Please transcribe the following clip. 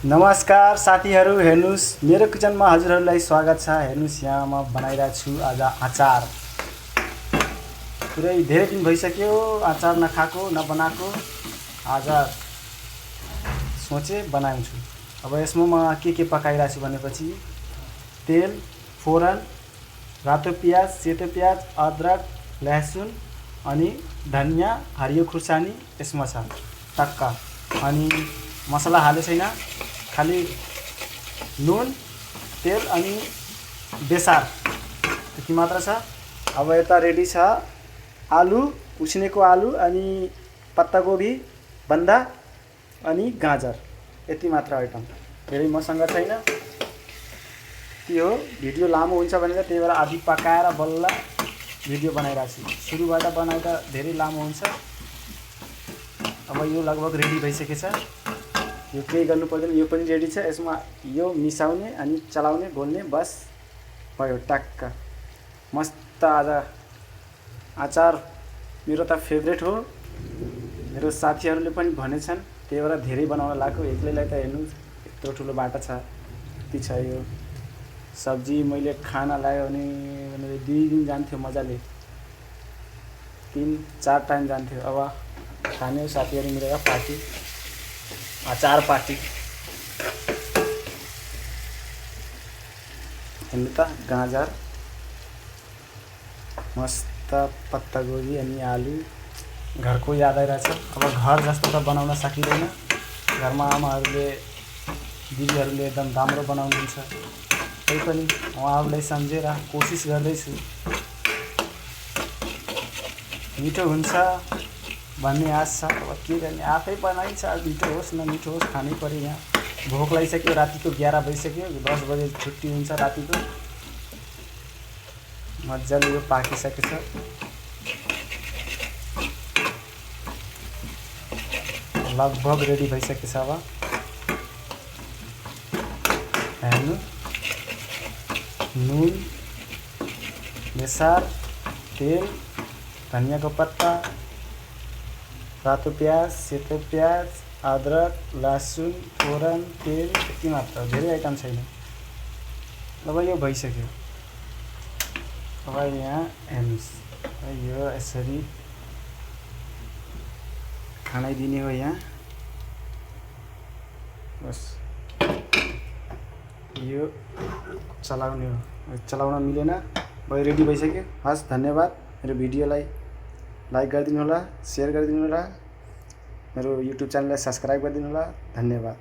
नमस्कार साथीहरू, हेर्नुस् मेरो किचनमा हजुरहरूलाई स्वागत छ। हेर्नुस् यहाँ म बनाइरहेको छु आज अचार। पुरै धेरै दिन भइसक्यो अचार नखाएको नबनाएको। आज सोचे बनाउँछु। अब यसमा म के पकाइरहेको छु भनेपछि तेल, फोरन, रातो प्याज, सेतो प्याज, अदरक, लहसुन अनि धनिया, हरियो खुर्सानी यसमा छ टक्क। अनि मसला हाले छैन, खाली नुन, तेल अनि बेसार त्यति मात्र छ। अब यता रेडी छ आलु, उसिनेको आलु अनि पत्तागोभी, बन्दा अनि गाजर। यति मात्र आइटम, धेरै मसँग छैन। के हो भिडियो लामो हुन्छ भनेर त्यही भएर आधी पकाएर बल्ल भिडियो बनाइरहेको छु। सुरुबाट बनाउँदा धेरै लामो हुन्छ। अब यो लगभग रेडी भइसकेछ। यो केही गर्नु पर्दैन, यो पनि रेडी छ। यसमा यो मिसाउने अनि चलाउने घोल्ने बस भयो टक्क। मस्त आज अचार मेरो त फेभरेट हो। मेरो साथीहरूले पनि भनेछन्, त्यही भएर धेरै बनाउन लाग्यो। एक्लैलाई त हेर्नु यत्रो ठुलो बाटो छ, यति छ। यो सब्जी मैले खाना ल्यायो भने 2 दिन जान्थ्यो मजाले, 3-4 टाइम जान्थ्यो। अब खाने साथीहरू मिलेर पार्टी, अचार पार्टी। हेर्नु त गाजर, मस्त पत्तागोभी अनि आलु। घरको याद आइरहेछ। अब घर जस्तो त बनाउन सकिँदैन। घरमा आमाहरूले, दिदीहरूले एकदम राम्रो बनाउनुहुन्छ। त्यही पनि उहाँहरूलाई सम्झेर कोसिस गर्दैछु। मिठो हुन्छ भन्ने आश छ। अब के गर्ने, आफै बनाइन्छ, मिठो होस् नमिठो होस् खानै पऱ्यो। यहाँ भोक लागिसक्यो, रातिको 11 बजिसक्यो। 10 बजे छुट्टी हुन्छ रातिको। मजाले यो पाकिसकेछ। लगभग रेडी भइसकेछ। अब हेर्नु, नुन, बेसार, तेल, धनियाको पत्ता, रातो प्याज, सेतो प्याज, अदरक, लहसुन, फोरन, तेल यति मात्र, धेरै आइटम छैन। अब यो भइसक्यो। अब यहाँ हेर्नुहोस्, यो यसरी खानाइदिने हो। यहाँ बस यो चलाउने हो। चलाउन मिलेन, भयो रेडी भइसक्यो। हस्, धन्यवाद। मेरो भिडियोलाई लाइक गरिदिनु होला, सेयर गरिदिनु होला, मेरो युट्युब च्यानललाई सब्सक्राइब गरिदिनु होला। धन्यवाद।